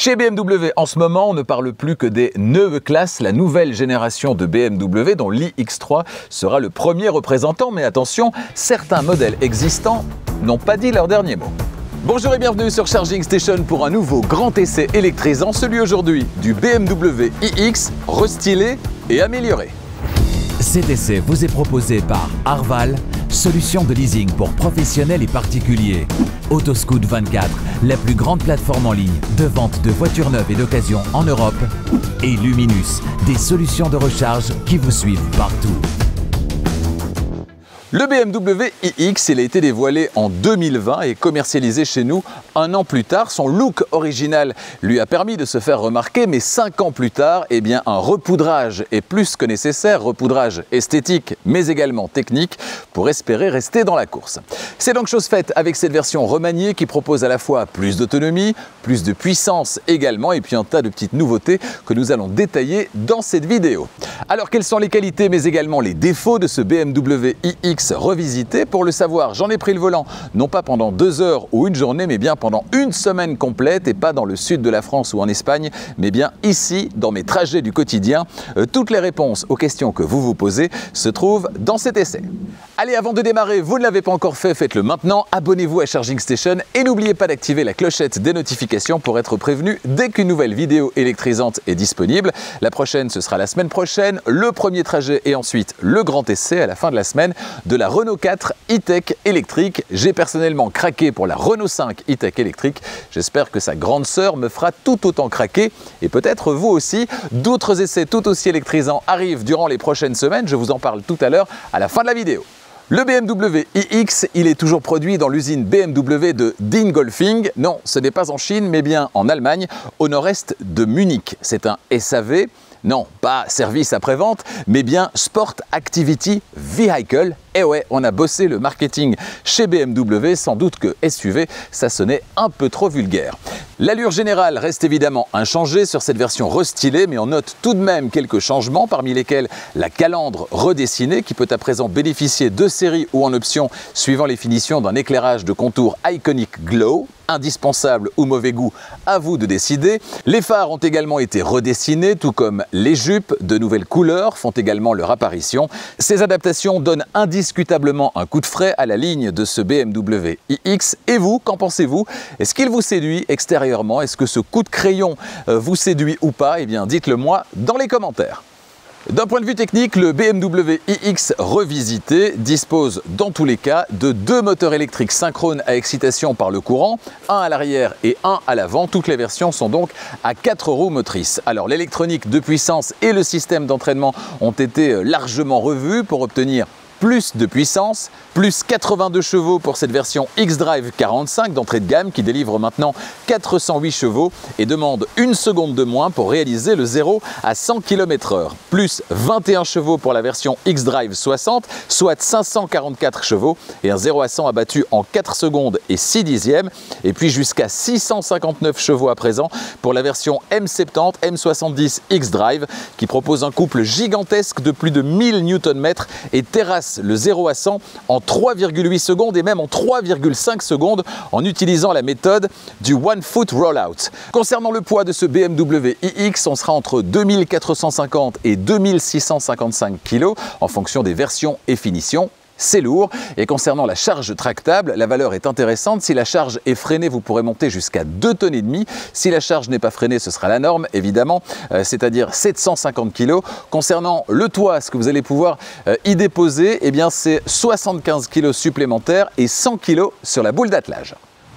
Chez BMW, en ce moment, on ne parle plus que des Neue Klasse, la nouvelle génération de BMW dont l'iX3 sera le premier représentant. Mais attention, certains modèles existants n'ont pas dit leur dernier mot. Bonjour et bienvenue sur Charging Station pour un nouveau grand essai électrisant, celui aujourd'hui du BMW iX, restylé et amélioré. Cet essai vous est proposé par Arval, solution de leasing pour professionnels et particuliers. Autoscout24, la plus grande plateforme en ligne de vente de voitures neuves et d'occasion en Europe. Et Luminus, des solutions de recharge qui vous suivent partout. Le BMW iX, il a été dévoilé en 2020 et commercialisé chez nous un an plus tard. Son look original lui a permis de se faire remarquer, mais 5 ans plus tard, eh bien, un repoudrage est plus que nécessaire, repoudrage esthétique mais également technique pour espérer rester dans la course. C'est donc chose faite avec cette version remaniée qui propose à la fois plus d'autonomie, plus de puissance également et puis un tas de petites nouveautés que nous allons détailler dans cette vidéo. Alors quelles sont les qualités mais également les défauts de ce BMW iX revisité? Pour le savoir, j'en ai pris le volant, non pas pendant 2 heures ou une journée, mais bien pendant une semaine complète, et pas dans le sud de la France ou en Espagne, mais bien ici, dans mes trajets du quotidien. Toutes les réponses aux questions que vous vous posez se trouvent dans cet essai. Allez, avant de démarrer, vous ne l'avez pas encore fait, faites-le maintenant, abonnez-vous à Charging Station et n'oubliez pas d'activer la clochette des notifications pour être prévenu dès qu'une nouvelle vidéo électrisante est disponible. La prochaine, ce sera la semaine prochaine, le premier trajet et ensuite le grand essai à la fin de la semaine de la Renault 4 e-tech électrique. J'ai personnellement craqué pour la Renault 5 e-tech électrique. J'espère que sa grande sœur me fera tout autant craquer et peut-être vous aussi. D'autres essais tout aussi électrisants arrivent durant les prochaines semaines. Je vous en parle tout à l'heure à la fin de la vidéo. Le BMW iX, il est toujours produit dans l'usine BMW de Dingolfing. Non, ce n'est pas en Chine, mais bien en Allemagne, au nord-est de Munich. C'est un SAV, non, pas service après-vente, mais bien Sport Activity Vehicle. Et ouais, on a bossé le marketing chez BMW, sans doute que SUV, ça sonnait un peu trop vulgaire. L'allure générale reste évidemment inchangée sur cette version restylée, mais on note tout de même quelques changements, parmi lesquels la calandre redessinée qui peut à présent bénéficier de série ou en option suivant les finitions d'un éclairage de contour Iconic Glow. Indispensable ou mauvais goût, à vous de décider. Les phares ont également été redessinés, tout comme les jupes. De nouvelles couleurs font également leur apparition. Ces adaptations donnent indiscutablement un coup de frais à la ligne de ce BMW iX. Et vous, qu'en pensez-vous? Est-ce qu'il vous séduit extérieurement? Est-ce que ce coup de crayon vous séduit ou pas? Eh bien, dites-le moi dans les commentaires. D'un point de vue technique, le BMW iX revisité dispose dans tous les cas de 2 moteurs électriques synchrones à excitation par le courant, un à l'arrière et un à l'avant. Toutes les versions sont donc à 4 roues motrices. Alors l'électronique de puissance et le système d'entraînement ont été largement revus pour obtenir plus de puissance, plus 82 chevaux pour cette version xDrive 45 d'entrée de gamme qui délivre maintenant 408 chevaux et demande 1 seconde de moins pour réaliser le 0 à 100 km/h. Plus 21 chevaux pour la version xDrive 60, soit 544 chevaux et un 0 à 100 abattu en 4 secondes et 6 dixièmes. Et puis jusqu'à 659 chevaux à présent pour la version M70 M70 xDrive qui propose un couple gigantesque de plus de 1000 Nm et terrasse le 0 à 100 en 3,8 secondes et même en 3,5 secondes en utilisant la méthode du One Foot Rollout. Concernant le poids de ce BMW iX, on sera entre 2450 et 2655 kg en fonction des versions et finitions. C'est lourd. Et concernant la charge tractable, la valeur est intéressante. Si la charge est freinée, vous pourrez monter jusqu'à 2,5 tonnes. Si la charge n'est pas freinée, ce sera la norme, évidemment, c'est-à-dire 750 kg. Concernant le toit, ce que vous allez pouvoir y déposer, eh bien, c'est 75 kg supplémentaires et 100 kg sur la boule d'attelage.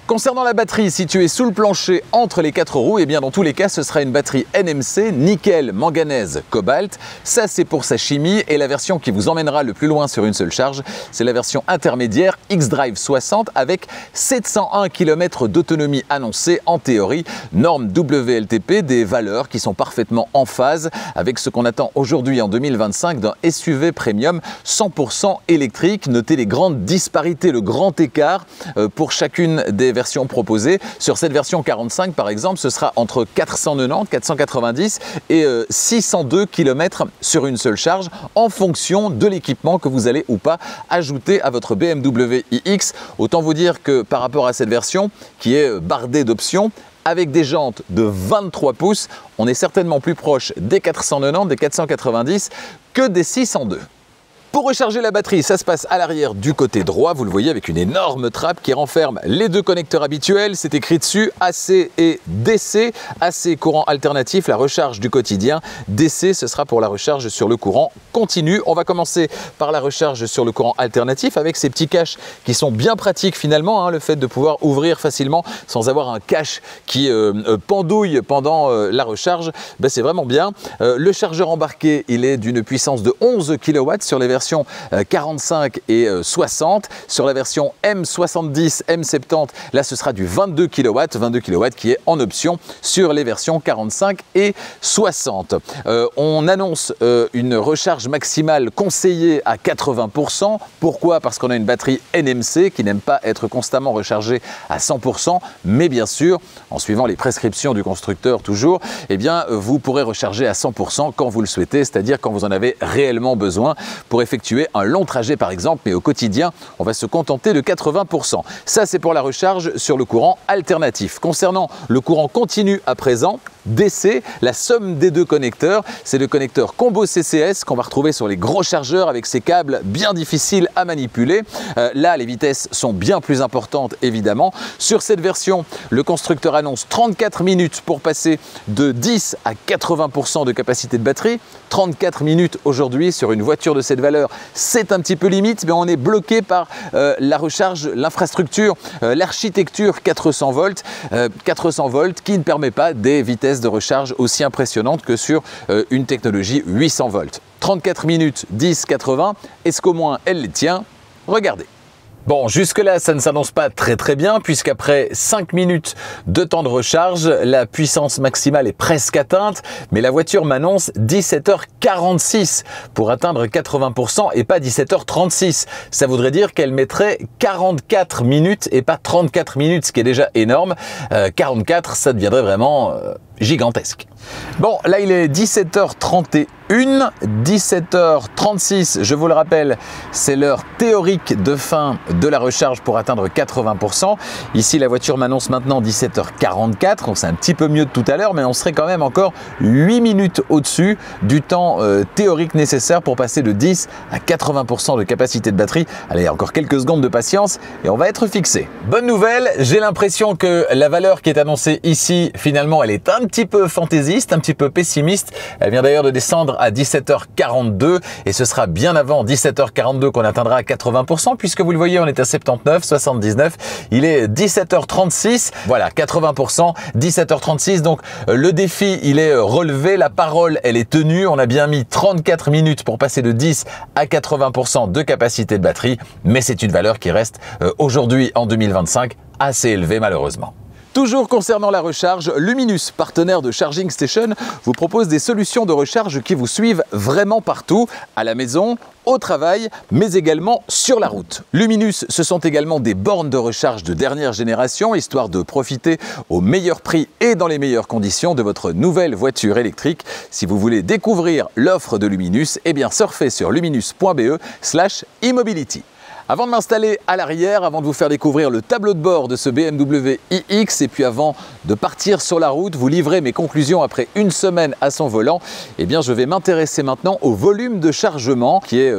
Concernant la batterie située sous le plancher entre les 4 roues, et bien dans tous les cas, ce sera une batterie NMC, nickel, manganèse, cobalt. Ça, c'est pour sa chimie et la version qui vous emmènera le plus loin sur une seule charge, c'est la version intermédiaire xDrive 60 avec 701 km d'autonomie annoncée en théorie, norme WLTP, des valeurs qui sont parfaitement en phase avec ce qu'on attend aujourd'hui en 2025 d'un SUV premium 100% électrique. Notez les grandes disparités, le grand écart pour chacune des versions proposées. Sur cette version 45 par exemple, ce sera entre 490, 490 et 602 km sur une seule charge en fonction de l'équipement que vous allez ou pas ajouter à votre BMW iX. Autant vous dire que par rapport à cette version qui est bardée d'options, avec des jantes de 23 pouces. On est certainement plus proche des 490, des 490 que des 602. Pour recharger la batterie, ça se passe à l'arrière du côté droit, vous le voyez, avec une énorme trappe qui renferme les deux connecteurs habituels. C'est écrit dessus AC et DC. AC, courant alternatif, la recharge du quotidien. DC, ce sera pour la recharge sur le courant continu. On va commencer par la recharge sur le courant alternatif avec ces petits caches qui sont bien pratiques finalement, hein, le fait de pouvoir ouvrir facilement sans avoir un cache qui pendouille pendant la recharge, ben, c'est vraiment bien. Le chargeur embarqué, il est d'une puissance de 11 kW sur les versions 45 et 60. Sur la version M70, M70, là ce sera du 22 kW qui est en option sur les versions 45 et 60. On annonce une recharge maximale conseillée à 80%. Pourquoi? Parce qu'on a une batterie NMC qui n'aime pas être constamment rechargée à 100%, mais bien sûr, en suivant les prescriptions du constructeur toujours, eh bien, vous pourrez recharger à 100% quand vous le souhaitez, c'est-à-dire quand vous en avez réellement besoin pour effectuer un long trajet par exemple, mais au quotidien, on va se contenter de 80%. Ça, c'est pour la recharge sur le courant alternatif. Concernant le courant continu à présent, DC, la somme des deux connecteurs, c'est le connecteur combo CCS qu'on va retrouver sur les gros chargeurs avec ces câbles bien difficiles à manipuler. Là, les vitesses sont bien plus importantes évidemment. Sur cette version, le constructeur annonce 34 minutes pour passer de 10 à 80% de capacité de batterie. 34 minutes aujourd'hui sur une voiture de cette valeur, c'est un petit peu limite, mais on est bloqué par la recharge, l'infrastructure, l'architecture 400 volts qui ne permet pas des vitesses de recharge aussi impressionnantes que sur une technologie 800 volts. 34 minutes, 10, 80, est-ce qu'au moins elle les tient? Regardez. Bon, jusque-là, ça ne s'annonce pas très bien puisqu'après 5 minutes de temps de recharge, la puissance maximale est presque atteinte, mais la voiture m'annonce 17h46 pour atteindre 80% et pas 17h36. Ça voudrait dire qu'elle mettrait 44 minutes et pas 34 minutes, ce qui est déjà énorme. 44, ça deviendrait vraiment gigantesque. Bon, là il est 17h31, 17h36, je vous le rappelle, c'est l'heure théorique de fin de la recharge pour atteindre 80%. Ici, la voiture m'annonce maintenant 17h44, donc c'est un petit peu mieux de tout à l'heure, mais on serait quand même encore 8 minutes au-dessus du temps théorique nécessaire pour passer de 10 à 80% de capacité de batterie. Allez, encore quelques secondes de patience et on va être fixé. Bonne nouvelle, j'ai l'impression que la valeur qui est annoncée ici, finalement, elle est un petit peu fantaisiste, un petit peu pessimiste. Elle vient d'ailleurs de descendre à 17h42 et ce sera bien avant 17h42 qu'on atteindra 80% puisque vous le voyez, on est à 79, 79. Il est 17h36. Voilà, 80%, 17h36. Donc, le défi, il est relevé. La parole, elle est tenue. On a bien mis 34 minutes pour passer de 10 à 80% de capacité de batterie. Mais c'est une valeur qui reste aujourd'hui, en 2025, assez élevée malheureusement. Toujours concernant la recharge, Luminus, partenaire de Charging Station, vous propose des solutions de recharge qui vous suivent vraiment partout, à la maison, au travail, mais également sur la route. Luminus, ce sont également des bornes de recharge de dernière génération, histoire de profiter au meilleur prix et dans les meilleures conditions de votre nouvelle voiture électrique. Si vous voulez découvrir l'offre de Luminus, eh bien surfez sur luminus.be/e-mobility. Avant de m'installer à l'arrière, avant de vous faire découvrir le tableau de bord de ce BMW iX et puis avant de partir sur la route, vous livrer mes conclusions après une semaine à son volant, eh bien je vais m'intéresser maintenant au volume de chargement qui est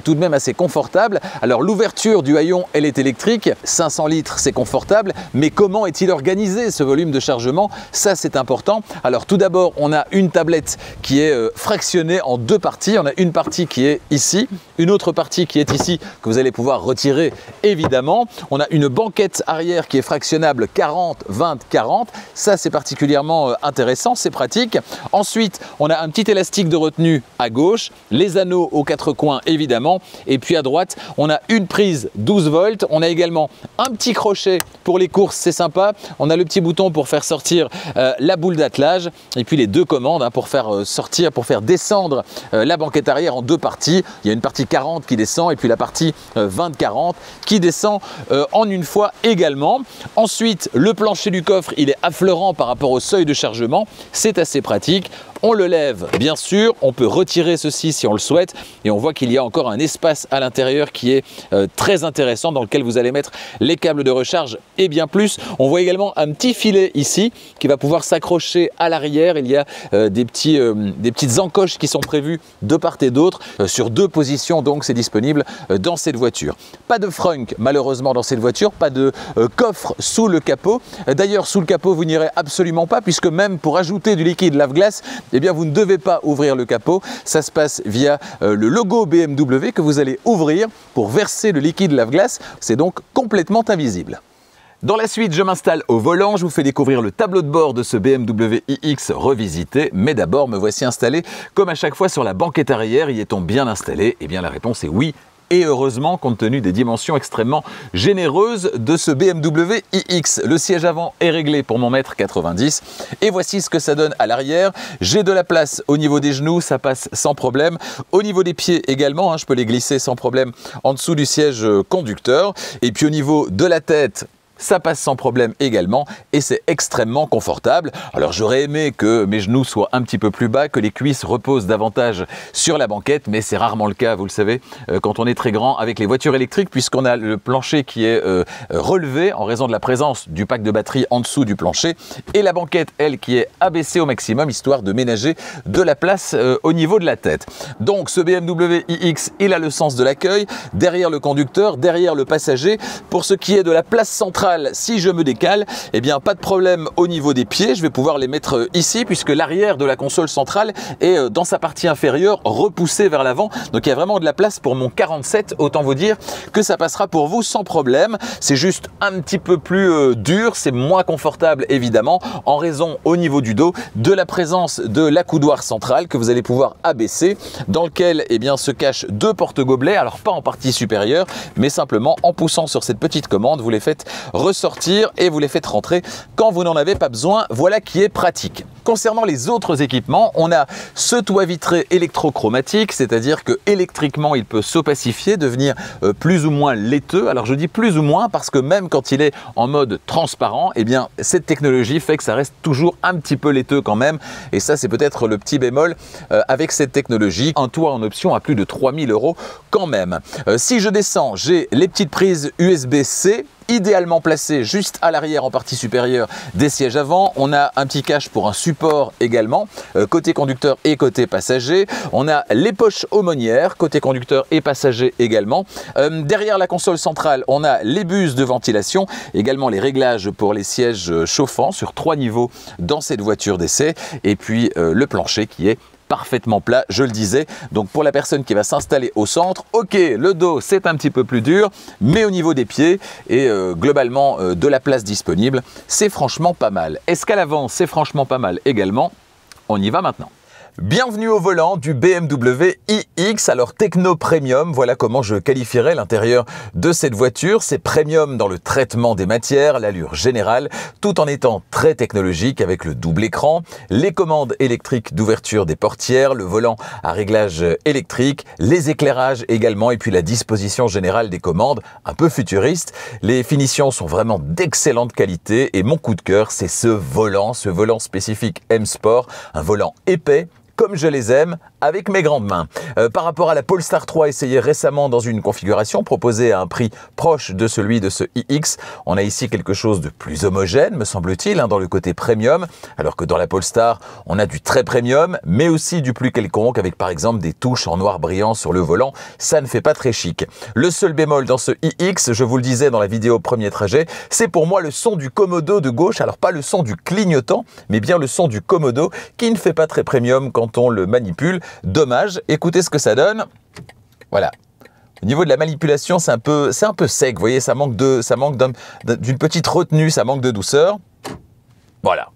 tout de même assez confortable. Alors l'ouverture du haillon, elle est électrique, 500 litres c'est confortable, mais comment est-il organisé ce volume de chargement? Ça c'est important. Alors tout d'abord, on a une tablette qui est fractionnée en deux parties. On a une partie qui est ici, une autre partie qui est ici que vous allez pouvoir retirer évidemment. On a une banquette arrière qui est fractionnable 40, 20, 40. Ça, c'est particulièrement intéressant, c'est pratique. Ensuite, on a un petit élastique de retenue à gauche, les anneaux aux quatre coins évidemment. Et puis à droite, on a une prise 12 volts. On a également un petit crochet pour les courses, c'est sympa. On a le petit bouton pour faire sortir la boule d'attelage. Et puis les deux commandes pour faire sortir, pour faire descendre la banquette arrière en deux parties. Il y a une partie 40 qui descend et puis la partie 20-40 qui descend en une fois également. Ensuite, le plancher du coffre, il est affleurant par rapport au seuil de chargement. C'est assez pratique. On le lève, bien sûr, on peut retirer ceci si on le souhaite et on voit qu'il y a encore un espace à l'intérieur qui est très intéressant dans lequel vous allez mettre les câbles de recharge et bien plus. On voit également un petit filet ici qui va pouvoir s'accrocher à l'arrière. Il y a des petites encoches qui sont prévues de part et d'autre sur 2 positions, donc c'est disponible dans cette voiture. Pas de frunk malheureusement dans cette voiture, pas de coffre sous le capot. D'ailleurs sous le capot vous n'irez absolument pas puisque même pour ajouter du liquide lave-glace, eh bien vous ne devez pas ouvrir le capot. Ça se passe via le logo BMW que vous allez ouvrir pour verser le liquide lave-glace. C'est donc complètement invisible. Dans la suite, je m'installe au volant, je vous fais découvrir le tableau de bord de ce BMW iX revisité, mais d'abord me voici installé comme à chaque fois sur la banquette arrière. Y est-on bien installé? Eh bien la réponse est oui. Et heureusement, compte tenu des dimensions extrêmement généreuses de ce BMW iX. Le siège avant est réglé pour mon 1m90 et voici ce que ça donne à l'arrière. J'ai de la place au niveau des genoux, ça passe sans problème. Au niveau des pieds également, je peux les glisser sans problème en dessous du siège conducteur. Et puis au niveau de la tête, ça passe sans problème également et c'est extrêmement confortable. Alors j'aurais aimé que mes genoux soient un petit peu plus bas, que les cuisses reposent davantage sur la banquette, mais c'est rarement le cas, vous le savez, quand on est très grand avec les voitures électriques, puisqu'on a le plancher qui est relevé en raison de la présence du pack de batterie en dessous du plancher et la banquette, elle, qui est abaissée au maximum, histoire de ménager de la place au niveau de la tête. Donc ce BMW iX, il a le sens de l'accueil, derrière le conducteur, derrière le passager. Pour ce qui est de la place centrale, si je me décale, eh bien pas de problème au niveau des pieds, je vais pouvoir les mettre ici puisque l'arrière de la console centrale est dans sa partie inférieure repoussée vers l'avant, donc il y a vraiment de la place pour mon 47, autant vous dire que ça passera pour vous sans problème. C'est juste un petit peu plus dur, c'est moins confortable évidemment en raison au niveau du dos de la présence de l'accoudoir central que vous allez pouvoir abaisser, dans lequel eh bien se cachent 2 porte-gobelets, alors pas en partie supérieure mais simplement en poussant sur cette petite commande vous les faites ressortir et vous les faites rentrer quand vous n'en avez pas besoin. Voilà qui est pratique. Concernant les autres équipements, on a ce toit vitré électrochromatique, c'est-à-dire que électriquement il peut s'opacifier, devenir plus ou moins laiteux. Alors je dis plus ou moins parce que même quand il est en mode transparent, eh bien cette technologie fait que ça reste toujours un petit peu laiteux quand même. Et ça c'est peut-être le petit bémol avec cette technologie. Un toit en option à plus de 3000 € quand même. Si je descends, j'ai les petites prises USB-C idéalement placé juste à l'arrière en partie supérieure des sièges avant. On a un petit cache pour un support également, côté conducteur et côté passager. On a les poches aumônières, côté conducteur et passager également. Derrière la console centrale, on a les buses de ventilation, également les réglages pour les sièges chauffants sur 3 niveaux dans cette voiture d'essai. Et puis le plancher qui est parfaitement plat, je le disais. Donc pour la personne qui va s'installer au centre, ok, le dos c'est un petit peu plus dur, mais au niveau des pieds et globalement de la place disponible, c'est franchement pas mal. Est-ce qu'à l'avant c'est franchement pas mal également? On y va maintenant. Bienvenue au volant du BMW iX, alors techno premium, voilà comment je qualifierais l'intérieur de cette voiture. C'est premium dans le traitement des matières, l'allure générale, tout en étant très technologique avec le double écran, les commandes électriques d'ouverture des portières, le volant à réglage électrique, les éclairages également et puis la disposition générale des commandes, un peu futuriste. Les finitions sont vraiment d'excellente qualité et mon coup de cœur c'est ce volant spécifique M Sport, un volant épais, comme je les aime, avec mes grandes mains. Par rapport à la Polestar 3 essayée récemment dans une configuration proposée à un prix proche de celui de ce iX, on a ici quelque chose de plus homogène, me semble-t-il, dans le côté premium, alors que dans la Polestar, on a du très premium, mais aussi du plus quelconque, avec par exemple des touches en noir brillant sur le volant. Ça ne fait pas très chic. Le seul bémol dans ce iX, je vous le disais dans la vidéo premier trajet, c'est pour moi le son du Komodo de gauche, alors pas le son du clignotant, mais bien le son du Komodo, qui ne fait pas très premium quand on le manipule. Dommage, écoutez ce que ça donne. Voilà. Au niveau de la manipulation, c'est un peu sec, vous voyez, ça manque d'une petite retenue, ça manque de douceur. Voilà.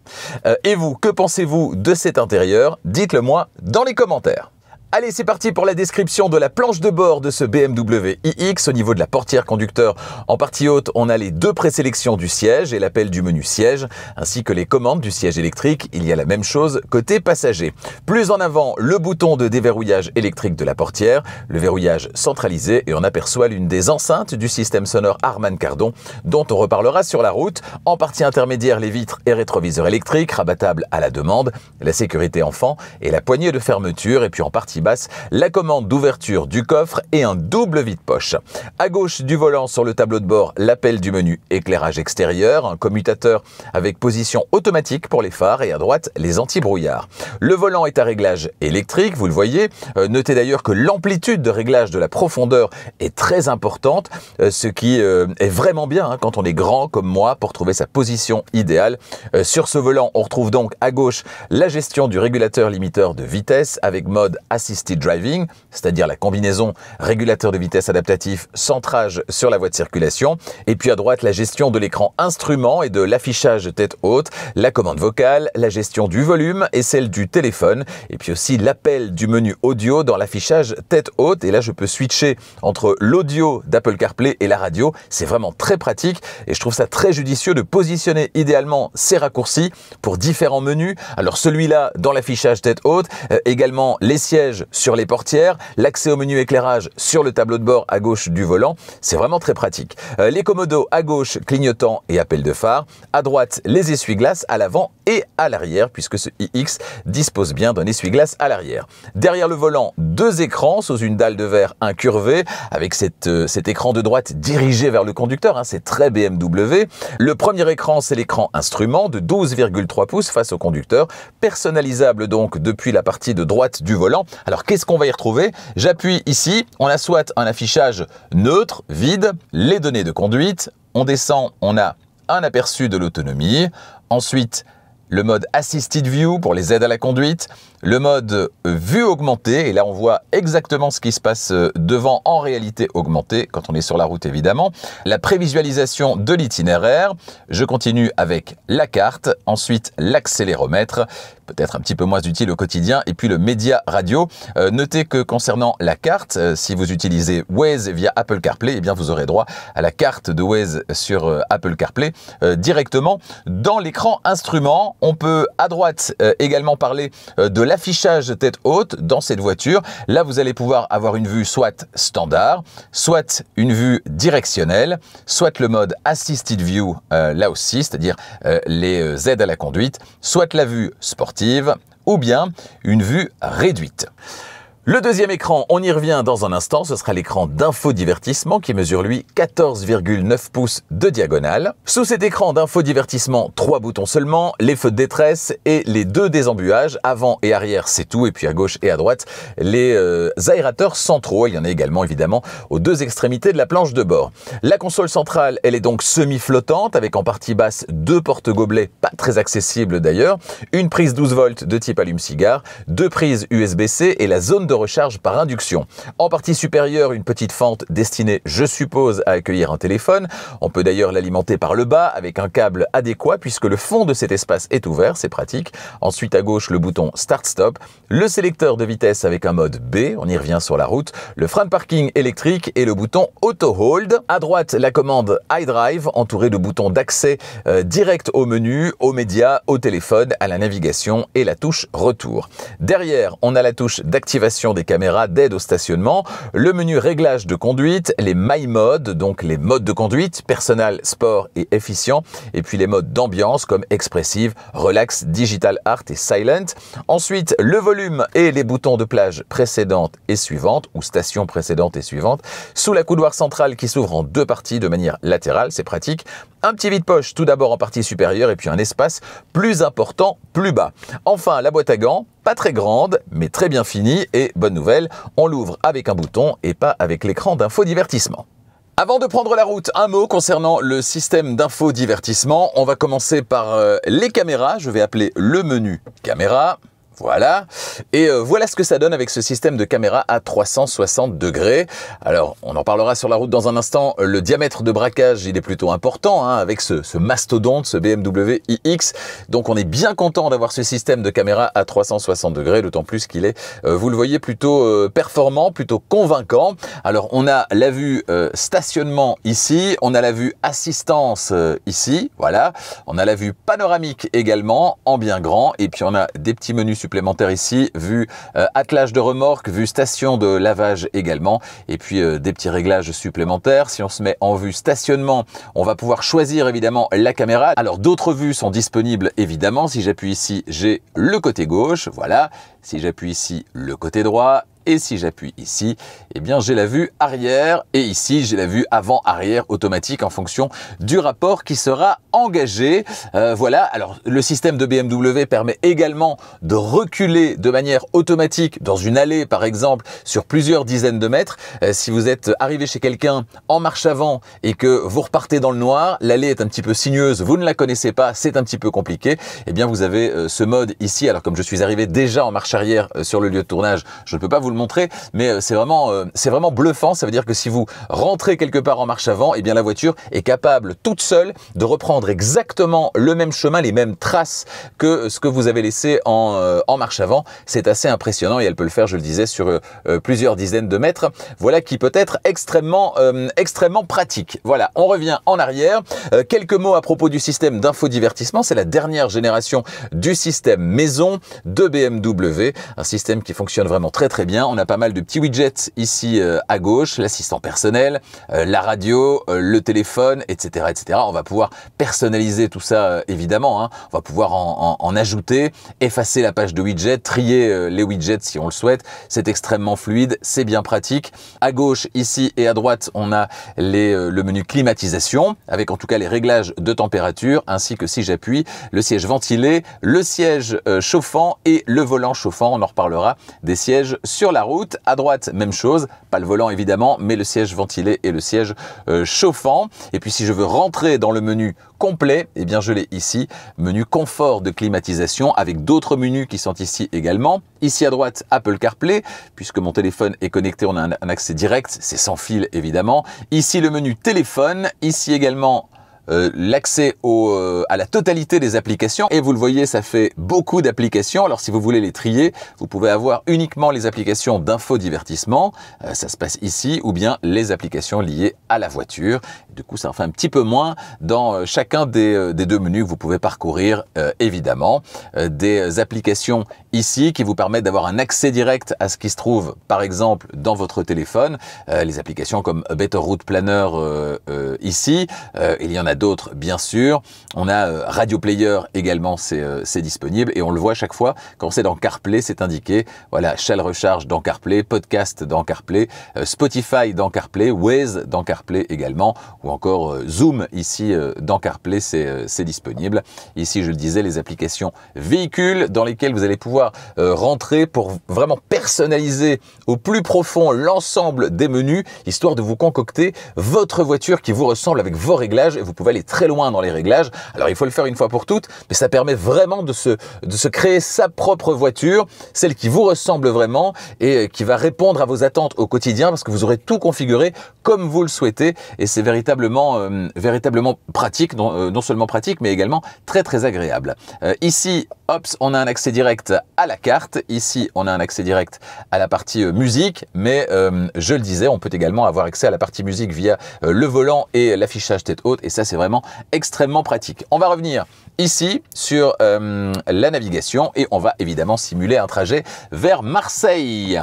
Et vous, que pensez-vous de cet intérieur? Dites-le moi dans les commentaires. Allez, c'est parti pour la description de la planche de bord de ce BMW iX. Au niveau de la portière conducteur, en partie haute, on a les deux présélections du siège et l'appel du menu siège, ainsi que les commandes du siège électrique. Il y a la même chose côté passager. Plus en avant, le bouton de déverrouillage électrique de la portière, le verrouillage centralisé et on aperçoit l'une des enceintes du système sonore Harman Kardon, dont on reparlera sur la route. En partie intermédiaire, les vitres et rétroviseurs électriques, rabattables à la demande, la sécurité enfant et la poignée de fermeture, et puis en partie basse, la commande d'ouverture du coffre et un double vide-poche. À gauche du volant sur le tableau de bord, l'appel du menu éclairage extérieur, un commutateur avec position automatique pour les phares et à droite les anti-brouillard. Le volant est à réglage électrique, vous le voyez. Notez d'ailleurs que l'amplitude de réglage de la profondeur est très importante, ce qui est vraiment bien quand on est grand comme moi pour trouver sa position idéale. Sur ce volant, on retrouve donc à gauche la gestion du régulateur limiteur de vitesse avec mode Assisted Driving, c'est-à-dire la combinaison régulateur de vitesse adaptatif, centrage sur la voie de circulation, et puis à droite la gestion de l'écran instrument et de l'affichage tête haute, la commande vocale, la gestion du volume et celle du téléphone, et puis aussi l'appel du menu audio dans l'affichage tête haute. Et là je peux switcher entre l'audio d'Apple CarPlay et la radio, c'est vraiment très pratique et je trouve ça très judicieux de positionner idéalement ces raccourcis pour différents menus. Alors celui-là dans l'affichage tête haute, également les sièges sur les portières, l'accès au menu éclairage sur le tableau de bord à gauche du volant, c'est vraiment très pratique. Les commodos à gauche, clignotant et appel de phare, à droite les essuie-glaces à l'avant et à l'arrière puisque ce iX dispose bien d'un essuie-glace à l'arrière. Derrière le volant, deux écrans sous une dalle de verre incurvée avec cet écran de droite dirigé vers le conducteur, c'est très BMW. Le premier écran, c'est l'écran instrument de 12,3 pouces face au conducteur, personnalisable donc depuis la partie de droite du volant. Alors qu'est-ce qu'on va y retrouver? J'appuie ici, on a soit un affichage neutre, vide, les données de conduite, on descend, on a un aperçu de l'autonomie, ensuite le mode Assisted View pour les aides à la conduite, le mode vue augmentée, et là on voit exactement ce qui se passe devant en réalité augmentée, quand on est sur la route évidemment, la prévisualisation de l'itinéraire, je continue avec la carte, ensuite l'accéléromètre, peut-être un petit peu moins utile au quotidien, et puis le média radio. Notez que concernant la carte, si vous utilisez Waze via Apple CarPlay, eh bien vous aurez droit à la carte de Waze sur Apple CarPlay directement dans l'écran instrument. On peut à droite également parler de l'affichage tête haute dans cette voiture. Là, vous allez pouvoir avoir une vue soit standard, soit une vue directionnelle, soit le mode Assisted View, là aussi, c'est-à-dire les aides à la conduite, soit la vue sportive ou bien une vue réduite. Le deuxième écran, on y revient dans un instant, ce sera l'écran d'infodivertissement qui mesure lui 14,9 pouces de diagonale. Sous cet écran d'infodivertissement, 3 boutons seulement, les feux de détresse et les 2 désembuages, avant et arrière c'est tout, et puis à gauche et à droite, les aérateurs centraux. Il y en a également évidemment aux 2 extrémités de la planche de bord. La console centrale, elle est donc semi-flottante avec en partie basse 2 porte-gobelets, pas très accessibles d'ailleurs, une prise 12 volts de type allume-cigare, 2 prises USB-C et la zone de recharge par induction. En partie supérieure, une petite fente destinée, je suppose, à accueillir un téléphone. On peut d'ailleurs l'alimenter par le bas avec un câble adéquat puisque le fond de cet espace est ouvert, c'est pratique. Ensuite, à gauche, le bouton Start-Stop, le sélecteur de vitesse avec un mode B, on y revient sur la route, le frein de parking électrique et le bouton Auto Hold. À droite, la commande iDrive, entourée de boutons d'accès direct au menu, aux médias, au téléphone, à la navigation et la touche Retour. Derrière, on a la touche d'activation des caméras d'aide au stationnement, le menu réglage de conduite, les My Modes, donc les modes de conduite, personnel, sport et efficient, et puis les modes d'ambiance comme expressive, relax, digital art et silent. Ensuite, le volume et les boutons de plage précédente et suivante, ou station précédente et suivante, sous la coudoir centrale qui s'ouvre en 2 parties de manière latérale, c'est pratique. Un petit vide-poche tout d'abord en partie supérieure et puis un espace plus important plus bas. Enfin, la boîte à gants, pas très grande mais très bien finie et bonne nouvelle, on l'ouvre avec un bouton et pas avec l'écran d'infodivertissement. Avant de prendre la route, un mot concernant le système d'infodivertissement. On va commencer par les caméras, je vais appeler le menu caméra. Voilà, et voilà ce que ça donne avec ce système de caméra à 360 degrés. Alors, on en parlera sur la route dans un instant. Le diamètre de braquage, il est plutôt important, hein, avec ce mastodonte, ce BMW iX. Donc, on est bien content d'avoir ce système de caméra à 360 degrés, d'autant plus qu'il est, vous le voyez, plutôt performant, plutôt convaincant. Alors, on a la vue stationnement ici, on a la vue assistance ici, voilà. On a la vue panoramique également, en bien grand, et puis on a des petits menus supplémentaire ici, vue attelage de remorque, vue station de lavage également, et puis des petits réglages supplémentaires. Si on se met en vue stationnement, on va pouvoir choisir évidemment la caméra. Alors d'autres vues sont disponibles évidemment. Si j'appuie ici, j'ai le côté gauche, voilà. Si j'appuie ici, le côté droit. Et si j'appuie ici, eh bien j'ai la vue arrière, et ici j'ai la vue avant-arrière automatique en fonction du rapport qui sera engagé. Voilà, alors le système de BMW permet également de reculer de manière automatique dans une allée par exemple sur plusieurs dizaines de mètres. Si vous êtes arrivé chez quelqu'un en marche avant et que vous repartez dans le noir, l'allée est un petit peu sinueuse, vous ne la connaissez pas, c'est un petit peu compliqué, eh bien vous avez ce mode ici. Alors comme je suis arrivé déjà en marche arrière sur le lieu de tournage, je ne peux pas vous le montrer, mais c'est vraiment bluffant. Ça veut dire que si vous rentrez quelque part en marche avant, eh bien la voiture est capable toute seule de reprendre exactement le même chemin, les mêmes traces que ce que vous avez laissé en marche avant. C'est assez impressionnant, et elle peut le faire, je le disais, sur plusieurs dizaines de mètres. Voilà qui peut être extrêmement pratique. Voilà, on revient en arrière. Quelques mots à propos du système d'infodivertissement. C'est la dernière génération du système maison de BMW, un système qui fonctionne vraiment très très bien. On a pas mal de petits widgets ici à gauche, l'assistant personnel, la radio, le téléphone, etc., etc. On va pouvoir personnaliser tout ça évidemment, hein. On va pouvoir en ajouter, effacer la page de widgets, trier les widgets si on le souhaite. C'est extrêmement fluide, c'est bien pratique. À gauche ici et à droite, on a le menu climatisation avec en tout cas les réglages de température, ainsi que si j'appuie, le siège ventilé, le siège chauffant et le volant chauffant. On en reparlera des sièges sur la route. À droite, même chose, pas le volant évidemment, mais le siège ventilé et le siège chauffant. Et puis si je veux rentrer dans le menu complet, eh bien je l'ai ici, menu confort de climatisation avec d'autres menus qui sont ici également. Ici à droite, Apple CarPlay, puisque mon téléphone est connecté, on a un accès direct, c'est sans fil évidemment. Ici le menu téléphone, ici également l'accès à la totalité des applications, et vous le voyez, ça fait beaucoup d'applications. Alors si vous voulez les trier, vous pouvez avoir uniquement les applications d'infodivertissement, ça se passe ici, ou bien les applications liées à la voiture. Du coup ça en fait un petit peu moins dans chacun des deux menus que vous pouvez parcourir évidemment. Des applications ici qui vous permettent d'avoir un accès direct à ce qui se trouve par exemple dans votre téléphone, les applications comme Better Route Planner ici, il y en a d'autres bien sûr. On a Radio Player également, c'est disponible, et on le voit chaque fois quand c'est dans CarPlay, c'est indiqué. Voilà, Shell Recharge dans CarPlay, Podcast dans CarPlay, Spotify dans CarPlay, Waze dans CarPlay également, ou encore Zoom ici dans CarPlay, c'est disponible. Ici, je le disais, les applications véhicules dans lesquelles vous allez pouvoir rentrer pour vraiment personnaliser au plus profond l'ensemble des menus, histoire de vous concocter votre voiture qui vous ressemble avec vos réglages, et vous pouvez aller très loin dans les réglages. Alors il faut le faire une fois pour toutes, mais ça permet vraiment de se créer sa propre voiture, celle qui vous ressemble vraiment et qui va répondre à vos attentes au quotidien, parce que vous aurez tout configuré comme vous le souhaitez, et c'est véritablement pratique, non seulement pratique, mais également très très agréable. Ici, hop, on a un accès direct à la carte. Ici, on a un accès direct à la partie musique, mais je le disais, on peut également avoir accès à la partie musique via le volant et l'affichage tête haute, et ça c'est vraiment extrêmement pratique. On va revenir ici sur la navigation, et on va évidemment simuler un trajet vers Marseille.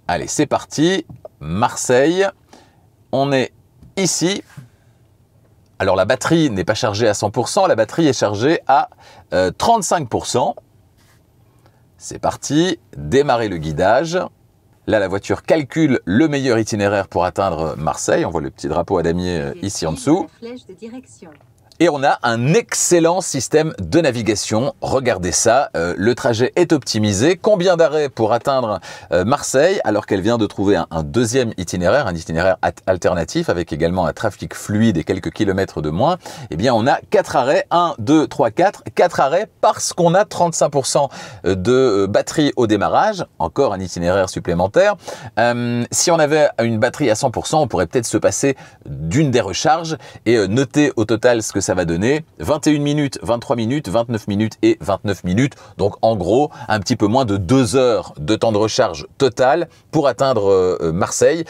Allez, c'est parti, Marseille, on est ici. Alors la batterie n'est pas chargée à 100%, la batterie est chargée à 35%. C'est parti, démarrer le guidage. Là, la voiture calcule le meilleur itinéraire pour atteindre Marseille. On voit le petit drapeau à damier ici en dessous. Et on a un excellent système de navigation. Regardez ça, le trajet est optimisé. Combien d'arrêts pour atteindre Marseille alors qu'elle vient de trouver un deuxième itinéraire, un itinéraire alternatif avec également un trafic fluide et quelques kilomètres de moins. Eh bien, on a 4 arrêts, 1, 2, 3, 4. 4 arrêts parce qu'on a 35% de batterie au démarrage. Encore un itinéraire supplémentaire. Si on avait une batterie à 100%, on pourrait peut-être se passer d'une des recharges et noter au total ce que ça va donner. 21 minutes, 23 minutes, 29 minutes et 29 minutes. Donc en gros, un petit peu moins de 2 heures de temps de recharge total pour atteindre Marseille.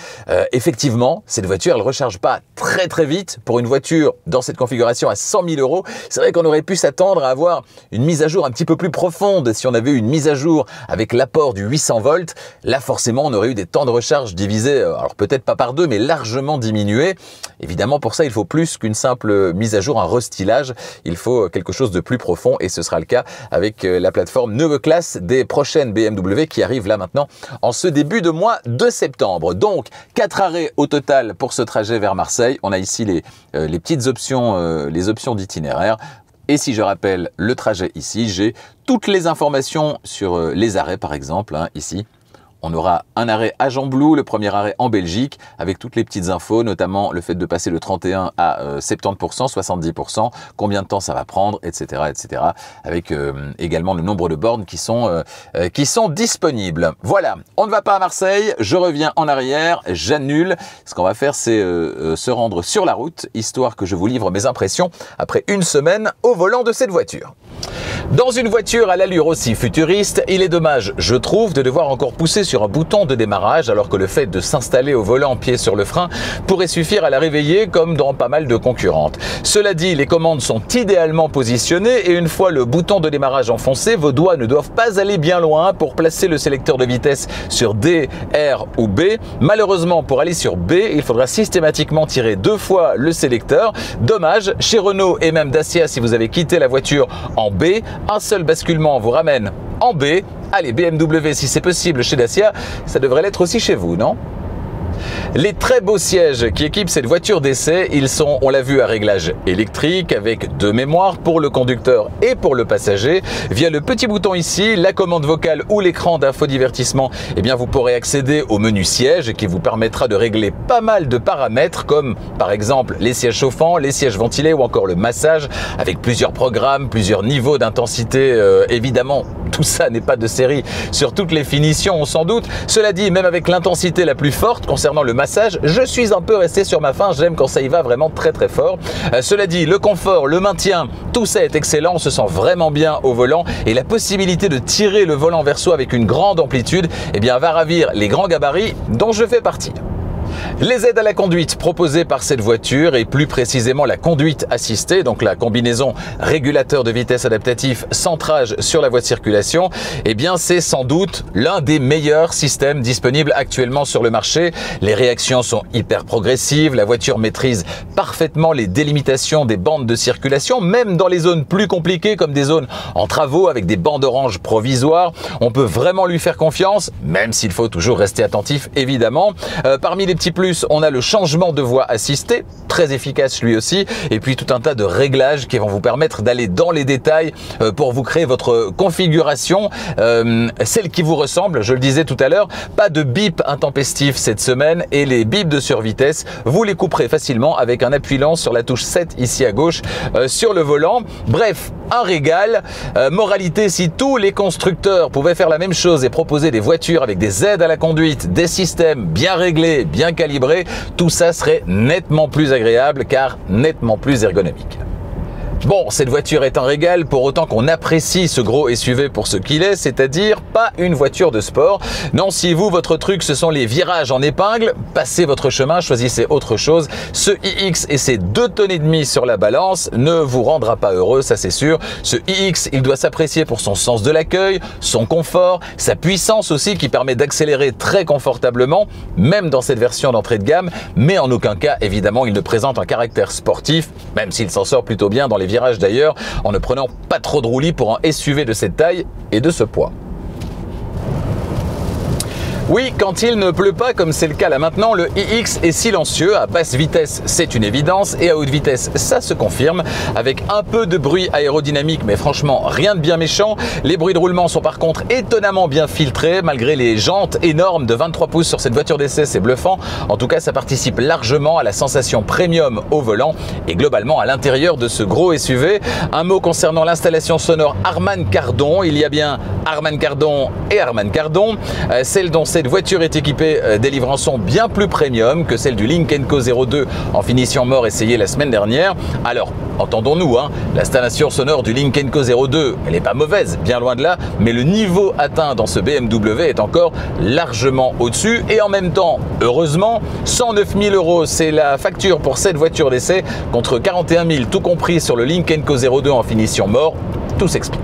Effectivement, cette voiture, elle ne recharge pas très vite. Pour une voiture dans cette configuration à 100 000 €, c'est vrai qu'on aurait pu s'attendre à avoir une mise à jour un petit peu plus profonde. Si on avait eu une mise à jour avec l'apport du 800 volts, là forcément on aurait eu des temps de recharge divisés, alors peut-être pas par 2, mais largement diminués. Évidemment, pour ça, il faut plus qu'une simple mise à jour, un restylage. Il faut quelque chose de plus profond et ce sera le cas avec la plateforme Neue Klasse des prochaines BMW qui arrivent là maintenant en ce début de mois de septembre. Donc, 4 arrêts au total pour ce trajet vers Marseille. On a ici les petites options, les options d'itinéraire. Et si je rappelle le trajet ici, j'ai toutes les informations sur les arrêts par exemple, hein, ici. On aura un arrêt à Gembloux, le premier arrêt en Belgique, avec toutes les petites infos, notamment le fait de passer de 31 à 70%, 70%, combien de temps ça va prendre, etc., etc., avec également le nombre de bornes qui sont disponibles. Voilà, on ne va pas à Marseille, je reviens en arrière, j'annule. Ce qu'on va faire, c'est se rendre sur la route, histoire que je vous livre mes impressions après une semaine au volant de cette voiture. Dans une voiture à l'allure aussi futuriste, il est dommage, je trouve, de devoir encore pousser sur un bouton de démarrage alors que le fait de s'installer au volant pied sur le frein pourrait suffire à la réveiller comme dans pas mal de concurrentes. Cela dit, les commandes sont idéalement positionnées et une fois le bouton de démarrage enfoncé, vos doigts ne doivent pas aller bien loin pour placer le sélecteur de vitesse sur D, R ou B. Malheureusement, pour aller sur B, il faudra systématiquement tirer 2 fois le sélecteur. Dommage, chez Renault et même Dacia, si vous avez quitté la voiture en B, un seul basculement vous ramène en B. Allez, BMW, si c'est possible chez Dacia, ça devrait l'être aussi chez vous, non ? Les très beaux sièges qui équipent cette voiture d'essai, ils sont, on l'a vu, à réglage électrique avec 2 mémoires pour le conducteur et pour le passager. Via le petit bouton ici, la commande vocale ou l'écran d'infodivertissement, eh bien vous pourrez accéder au menu siège qui vous permettra de régler pas mal de paramètres comme par exemple les sièges chauffants, les sièges ventilés ou encore le massage avec plusieurs programmes, plusieurs niveaux d'intensité. Évidemment, tout ça n'est pas de série sur toutes les finitions, on s'en doute. Cela dit, même avec l'intensité la plus forte concernant le massage, je suis un peu resté sur ma faim, j'aime quand ça y va vraiment très fort. Cela dit, le confort, le maintien, tout ça est excellent, on se sent vraiment bien au volant et la possibilité de tirer le volant vers soi avec une grande amplitude, eh bien va ravir les grands gabarits dont je fais partie. Les aides à la conduite proposées par cette voiture et plus précisément la conduite assistée, donc la combinaison régulateur de vitesse adaptatif centrage sur la voie de circulation, eh bien c'est sans doute l'un des meilleurs systèmes disponibles actuellement sur le marché. Les réactions sont hyper progressives, la voiture maîtrise parfaitement les délimitations des bandes de circulation, même dans les zones plus compliquées comme des zones en travaux avec des bandes oranges provisoires. On peut vraiment lui faire confiance, même s'il faut toujours rester attentif évidemment. Parmi les petits plus, on a le changement de voie assisté, très efficace lui aussi, et puis tout un tas de réglages qui vont vous permettre d'aller dans les détails pour vous créer votre configuration, celle qui vous ressemble, je le disais tout à l'heure. Pas de bip intempestif cette semaine et les bips de survitesse, vous les couperez facilement avec un appui lent sur la touche 7 ici à gauche sur le volant. Bref, un régal. Moralité, si tous les constructeurs pouvaient faire la même chose et proposer des voitures avec des aides à la conduite, des systèmes bien réglés, bien calibrés, tout ça serait nettement plus agréable car nettement plus ergonomique. Bon, cette voiture est un régal pour autant qu'on apprécie ce gros SUV pour ce qu'il est, c'est-à-dire pas une voiture de sport. Non, si vous, votre truc, ce sont les virages en épingle, passez votre chemin, choisissez autre chose. Ce iX et ses 2,5 tonnes sur la balance ne vous rendra pas heureux, ça c'est sûr. Ce iX, il doit s'apprécier pour son sens de l'accueil, son confort, sa puissance aussi qui permet d'accélérer très confortablement, même dans cette version d'entrée de gamme, mais en aucun cas, évidemment, il ne présente un caractère sportif, même s'il s'en sort plutôt bien dans les virages d'ailleurs, en ne prenant pas trop de roulis pour un SUV de cette taille et de ce poids. Oui, quand il ne pleut pas, comme c'est le cas là maintenant, le iX est silencieux. À basse vitesse, c'est une évidence, et à haute vitesse, ça se confirme, avec un peu de bruit aérodynamique, mais franchement, rien de bien méchant. Les bruits de roulement sont par contre étonnamment bien filtrés, malgré les jantes énormes de 23 pouces sur cette voiture d'essai, c'est bluffant. En tout cas, ça participe largement à la sensation premium au volant, et globalement à l'intérieur de ce gros SUV. Un mot concernant l'installation sonore Harman Kardon. Il y a bien Harman Kardon et Harman Kardon. Celle dont cette voiture est équipée délivre un son bien plus premium que celle du Lynk & Co 02 en finition mort essayée la semaine dernière. Alors, entendons-nous, l'installation sonore du Lynk & Co 02, elle n'est pas mauvaise, bien loin de là, mais le niveau atteint dans ce BMW est encore largement au-dessus. Et en même temps, heureusement, 109 000 €, c'est la facture pour cette voiture d'essai, contre 41 000 tout compris sur le Lynk & Co 02 en finition mort. Tout s'explique.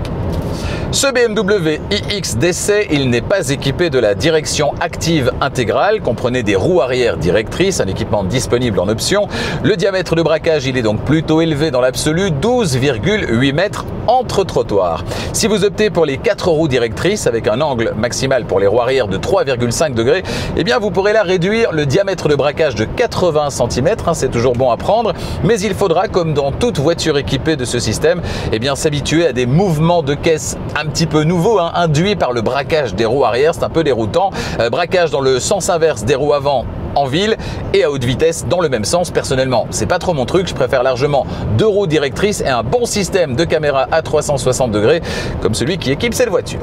Ce BMW iX d'essai, il n'est pas équipé de la direction active intégrale, comprenez des roues arrière directrices, un équipement disponible en option. Le diamètre de braquage, il est donc plutôt élevé dans l'absolu, 12,8 mètres entre trottoirs. Si vous optez pour les 4 roues directrices avec un angle maximal pour les roues arrière de 3,5 degrés, eh bien vous pourrez là réduire le diamètre de braquage de 80 cm, c'est toujours bon à prendre, mais il faudra, comme dans toute voiture équipée de ce système, eh bien s'habituer à des mouvements de caisse un petit peu nouveaux, induits par le braquage des roues arrière, c'est un peu déroutant. Braquage dans le sens inverse des roues avant en ville et à haute vitesse dans le même sens. Personnellement, c'est pas trop mon truc, je préfère largement 2 roues directrices et un bon système de caméra à 360 degrés comme celui qui équipe cette voiture.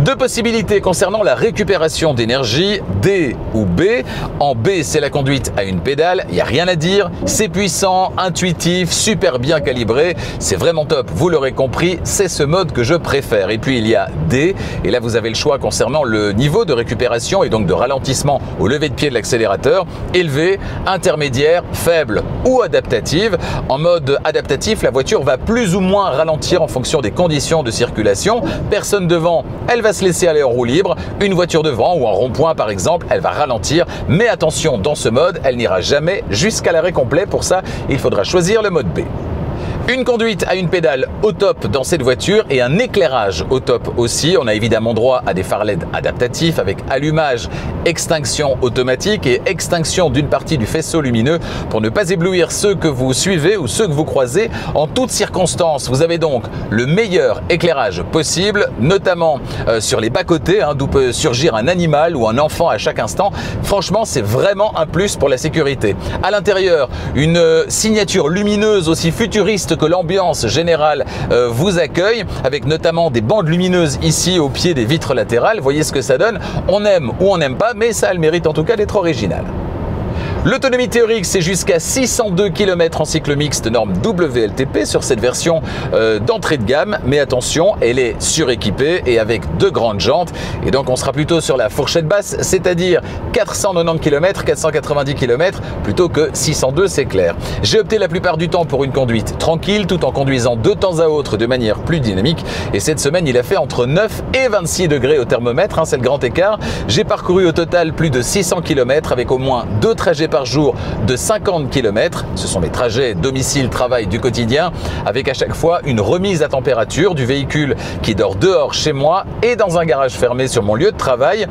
Deux possibilités concernant la récupération d'énergie, D ou B. En B, c'est la conduite à une pédale, il n'y a rien à dire, c'est puissant, intuitif, super bien calibré, c'est vraiment top, vous l'aurez compris, c'est ce mode que je préfère. Et puis il y a D, et là vous avez le choix concernant le niveau de récupération et donc de ralentissement au lever de pied de l'accélérateur, élevé, intermédiaire, faible ou adaptative. En mode adaptatif, la voiture va plus ou moins ralentir en fonction des conditions de circulation. Personne devant, elle va se laisser aller en roue libre. Une voiture devant ou en rond-point par exemple, elle va ralentir. Mais attention, dans ce mode, elle n'ira jamais jusqu'à l'arrêt complet. Pour ça, il faudra choisir le mode B. Une conduite à une pédale au top dans cette voiture et un éclairage au top aussi. On a évidemment droit à des phares LED adaptatifs avec allumage, extinction automatique et extinction d'une partie du faisceau lumineux pour ne pas éblouir ceux que vous suivez ou ceux que vous croisez en toutes circonstances. Vous avez donc le meilleur éclairage possible, notamment sur les bas-côtés, d'où peut surgir un animal ou un enfant à chaque instant. Franchement, c'est vraiment un plus pour la sécurité. À l'intérieur, une signature lumineuse aussi futuriste que l'ambiance générale vous accueille, avec notamment des bandes lumineuses ici au pied des vitres latérales. Voyez ce que ça donne, on aime ou on n'aime pas, mais ça a le mérite en tout cas d'être original. L'autonomie théorique, c'est jusqu'à 602 km en cycle mixte norme WLTP sur cette version d'entrée de gamme. Mais attention, elle est suréquipée et avec 2 grandes jantes. Et donc on sera plutôt sur la fourchette basse, c'est-à-dire 490 km, 490 km plutôt que 602, c'est clair. J'ai opté la plupart du temps pour une conduite tranquille tout en conduisant de temps à autre de manière plus dynamique. Et cette semaine, il a fait entre 9 et 26 degrés au thermomètre, c'est le grand écart. J'ai parcouru au total plus de 600 km avec au moins 2 trajets par jour de 50 km. Ce sont mes trajets domicile-travail du quotidien, avec à chaque fois une remise à température du véhicule qui dort dehors chez moi et dans un garage fermé sur mon lieu de travail.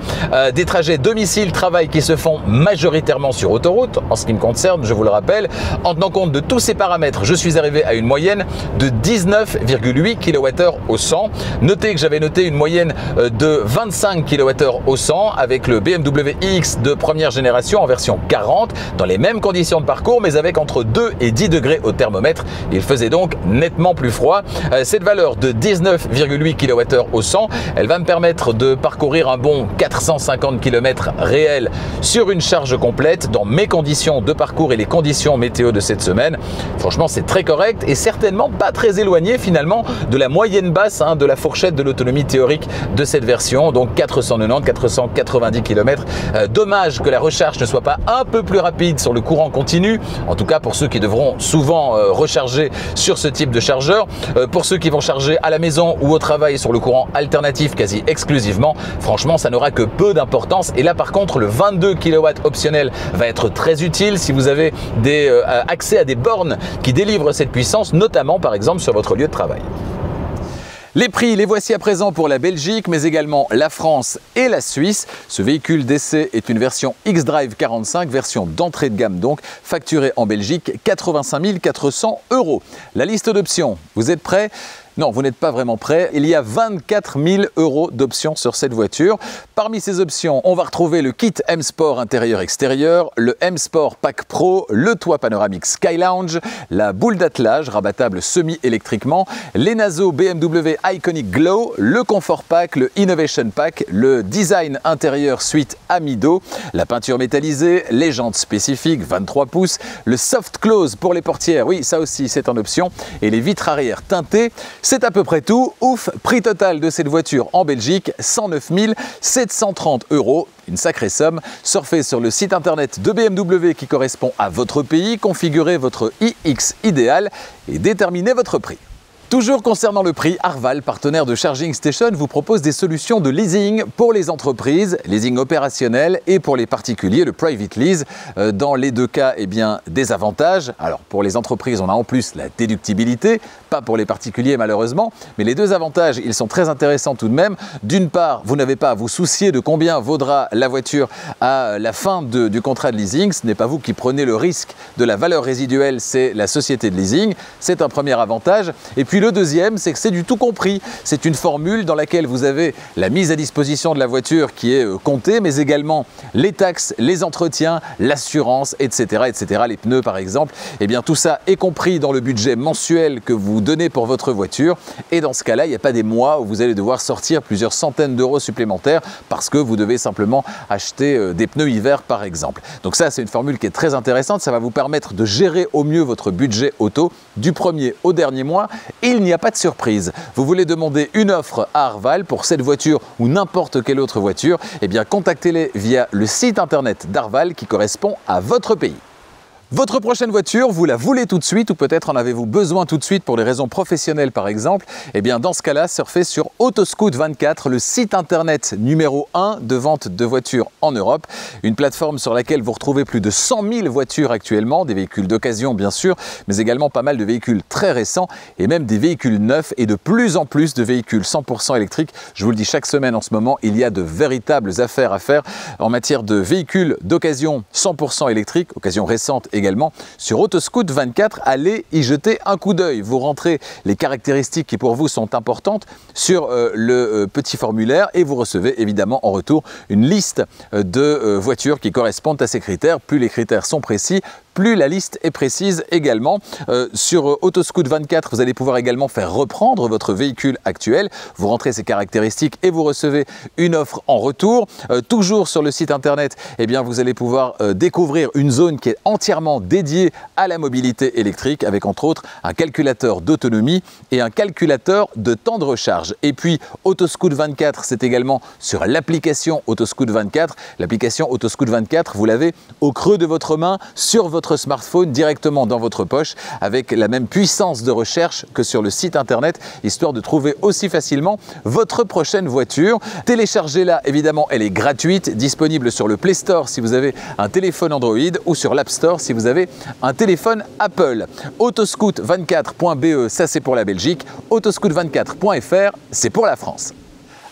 Des trajets domicile-travail qui se font majoritairement sur autoroute, en ce qui me concerne, je vous le rappelle. En tenant compte de tous ces paramètres, je suis arrivé à une moyenne de 19,8 kWh au 100. Notez que j'avais noté une moyenne de 25 kWh au 100 avec le BMW iX de première génération en version 40, dans les mêmes conditions de parcours, mais avec entre 2 et 10 degrés au thermomètre. Il faisait donc nettement plus froid. Cette valeur de 19,8 kWh au 100, elle va me permettre de parcourir un bon 450 km réel sur une charge complète dans mes conditions de parcours et les conditions météo de cette semaine. Franchement, c'est très correct et certainement pas très éloigné finalement de la moyenne basse de la fourchette de l'autonomie théorique de cette version, donc 490-490 km. Dommage que la recharge ne soit pas un peu plus rapide sur le courant continu, en tout cas pour ceux qui devront souvent recharger sur ce type de chargeur. Pour ceux qui vont charger à la maison ou au travail sur le courant alternatif quasi exclusivement, franchement ça n'aura que peu d'importance. Et là par contre le 22 kW optionnel va être très utile si vous avez accès à des bornes qui délivrent cette puissance, notamment par exemple sur votre lieu de travail. Les prix, les voici à présent pour la Belgique, mais également la France et la Suisse. Ce véhicule d'essai est une version X-Drive 45, version d'entrée de gamme donc, facturée en Belgique 85 400 €. La liste d'options, vous êtes prêts ? Non, vous n'êtes pas vraiment prêt. Il y a 24 000 € d'options sur cette voiture. Parmi ces options, on va retrouver le kit M-Sport intérieur-extérieur, le M-Sport Pack Pro, le toit panoramique Sky Lounge, la boule d'attelage rabattable semi-électriquement, les naseaux BMW Iconic Glow, le Comfort Pack, le Innovation Pack, le design intérieur suite Amido, la peinture métallisée, les jantes spécifiques 23 pouces, le soft close pour les portières, oui ça aussi c'est en option, et les vitres arrière teintées. C'est à peu près tout. Ouf, prix total de cette voiture en Belgique, 109 730 €. Une sacrée somme. Surfez sur le site internet de BMW qui correspond à votre pays, configurez votre iX idéal et déterminez votre prix. Toujours concernant le prix, Arval, partenaire de Charging Station, vous propose des solutions de leasing pour les entreprises, leasing opérationnel et pour les particuliers, le private lease. Dans les deux cas, eh bien, des avantages. Alors pour les entreprises, on a en plus la déductibilité, pas pour les particuliers malheureusement, mais les deux avantages, ils sont très intéressants tout de même. D'une part, vous n'avez pas à vous soucier de combien vaudra la voiture à la fin du contrat de leasing. Ce n'est pas vous qui prenez le risque de la valeur résiduelle, c'est la société de leasing. C'est un premier avantage. Et puis le deuxième, c'est que c'est du tout compris. C'est une formule dans laquelle vous avez la mise à disposition de la voiture qui est comptée, mais également les taxes, les entretiens, l'assurance, etc., etc. Les pneus par exemple. Eh bien tout ça est compris dans le budget mensuel que vous donnez pour votre voiture. Et dans ce cas-là, il n'y a pas des mois où vous allez devoir sortir plusieurs centaines d'euros supplémentaires parce que vous devez simplement acheter des pneus hiver par exemple. Donc ça, c'est une formule qui est très intéressante. Ça va vous permettre de gérer au mieux votre budget auto du premier au dernier mois. Et il n'y a pas de surprise. Vous voulez demander une offre à Arval pour cette voiture ou n'importe quelle autre voiture, eh bien contactez-les via le site internet d'Arval qui correspond à votre pays. Votre prochaine voiture, vous la voulez tout de suite ou peut-être en avez-vous besoin tout de suite pour des raisons professionnelles par exemple? Eh bien dans ce cas-là, surfez sur Autoscout24, le site internet numéro 1 de vente de voitures en Europe. Une plateforme sur laquelle vous retrouvez plus de 100 000 voitures actuellement, des véhicules d'occasion bien sûr, mais également pas mal de véhicules très récents et même des véhicules neufs et de plus en plus de véhicules 100% électriques. Je vous le dis chaque semaine en ce moment, il y a de véritables affaires à faire en matière de véhicules d'occasion 100% électriques, occasion récente également. Sur Autoscout24, allez y jeter un coup d'œil. Vous rentrez les caractéristiques qui pour vous sont importantes sur le petit formulaire et vous recevez évidemment en retour une liste de voitures qui correspondent à ces critères. Plus les critères sont précis, plus la liste est précise également. Sur Autoscout24, vous allez pouvoir également faire reprendre votre véhicule actuel. Vous rentrez ces caractéristiques et vous recevez une offre en retour. Toujours sur le site internet, eh bien, vous allez pouvoir découvrir une zone qui est entièrement dédiée à la mobilité électrique avec entre autres un calculateur d'autonomie et un calculateur de temps de recharge. Et puis Autoscout24, c'est également sur l'application Autoscout24. L'application Autoscout24, vous l'avez au creux de votre main sur votre smartphone directement dans votre poche avec la même puissance de recherche que sur le site internet, histoire de trouver aussi facilement votre prochaine voiture. Téléchargez-la, évidemment, elle est gratuite, disponible sur le Play Store si vous avez un téléphone Android ou sur l'App Store si vous avez un téléphone Apple. Autoscout24.be, ça c'est pour la Belgique. Autoscout24.fr, c'est pour la France.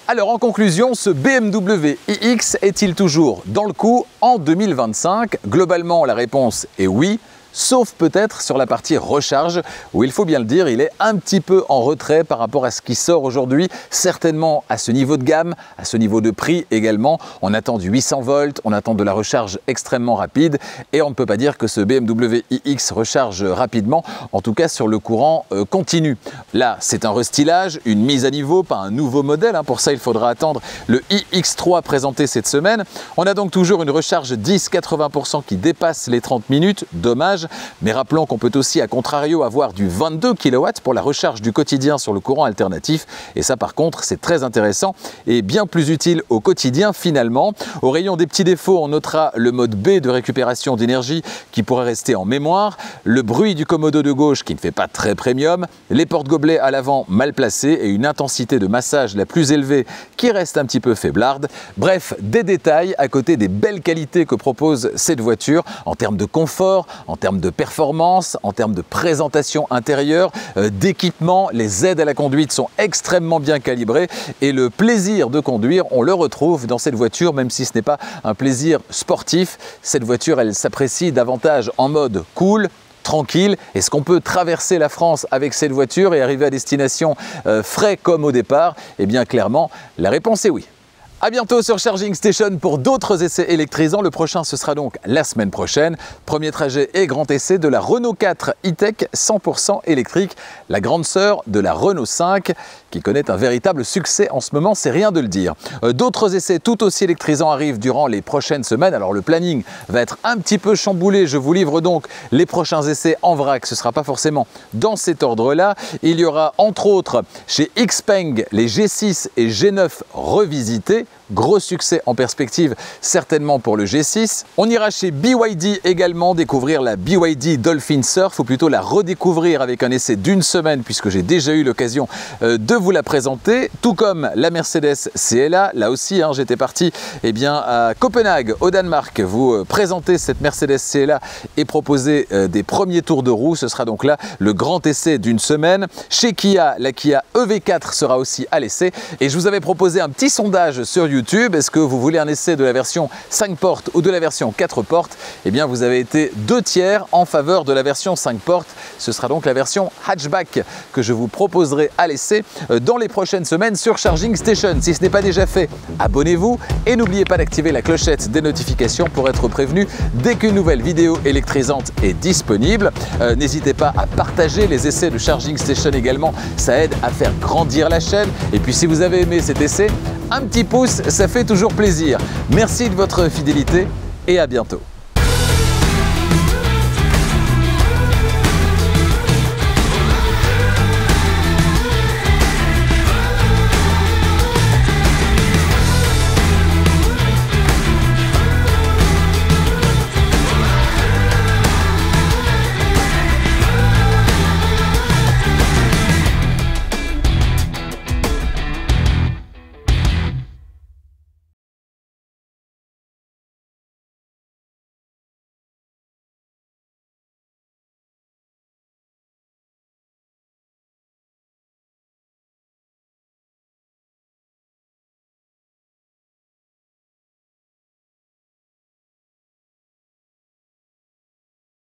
Alors en conclusion, ce BMW iX est-il toujours dans le coup en 2025? Globalement, la réponse est oui. Sauf peut-être sur la partie recharge, où il faut bien le dire, il est un petit peu en retrait par rapport à ce qui sort aujourd'hui, certainement à ce niveau de gamme, à ce niveau de prix également. On attend du 800 volts, on attend de la recharge extrêmement rapide et on ne peut pas dire que ce BMW iX recharge rapidement, en tout cas sur le courant continu. Là, c'est un restylage, une mise à niveau, pas un nouveau modèle. Pour ça, il faudra attendre le iX3 présenté cette semaine. On a donc toujours une recharge 10-80% qui dépasse les 30 minutes, dommage. Mais rappelons qu'on peut aussi, à contrario, avoir du 22 kW pour la recharge du quotidien sur le courant alternatif. Et ça, par contre, c'est très intéressant et bien plus utile au quotidien finalement. Au rayon des petits défauts, on notera le mode B de récupération d'énergie qui pourrait rester en mémoire, le bruit du commodo de gauche qui ne fait pas très premium, les porte-gobelets à l'avant mal placés et une intensité de massage la plus élevée qui reste un petit peu faiblarde. Bref, des détails à côté des belles qualités que propose cette voiture en termes de confort, en termes termes de performance, en termes de présentation intérieure, d'équipement, les aides à la conduite sont extrêmement bien calibrées et le plaisir de conduire, on le retrouve dans cette voiture, même si ce n'est pas un plaisir sportif. Cette voiture, elle s'apprécie davantage en mode cool, tranquille. Est-ce qu'on peut traverser la France avec cette voiture et arriver à destination frais comme au départ? Eh bien clairement, la réponse est oui. A bientôt sur Charging Station pour d'autres essais électrisants. Le prochain, ce sera donc la semaine prochaine. Premier trajet et grand essai de la Renault 4 E-Tech 100% électrique, la grande sœur de la Renault 5 qui connaît un véritable succès en ce moment, c'est rien de le dire. D'autres essais tout aussi électrisants arrivent durant les prochaines semaines. Alors le planning va être un petit peu chamboulé. Je vous livre donc les prochains essais en vrac. Ce ne sera pas forcément dans cet ordre-là. Il y aura entre autres chez Xpeng les G6 et G9 revisités. Gros succès en perspective certainement pour le G6. On ira chez BYD également découvrir la BYD Dolphin Surf, ou plutôt la redécouvrir avec un essai d'une semaine puisque j'ai déjà eu l'occasion de vous la présenter, tout comme la Mercedes CLA. Là aussi, j'étais parti à Copenhague au Danemark vous présenter cette Mercedes CLA et proposer des premiers tours de roue. Ce sera donc là le grand essai d'une semaine. Chez Kia, la Kia EV4 sera aussi à l'essai et je vous avais proposé un petit sondage sur YouTube. Est-ce que vous voulez un essai de la version 5 portes ou de la version 4 portes? Eh bien, vous avez été 2/3 en faveur de la version 5 portes. Ce sera donc la version hatchback que je vous proposerai à l'essai dans les prochaines semaines sur Charging Station. Si ce n'est pas déjà fait, abonnez-vous et n'oubliez pas d'activer la clochette des notifications pour être prévenu dès qu'une nouvelle vidéo électrisante est disponible. N'hésitez pas à partager les essais de Charging Station également, ça aide à faire grandir la chaîne. Et puis si vous avez aimé cet essai, un petit pouce, ça fait toujours plaisir. Merci de votre fidélité et à bientôt.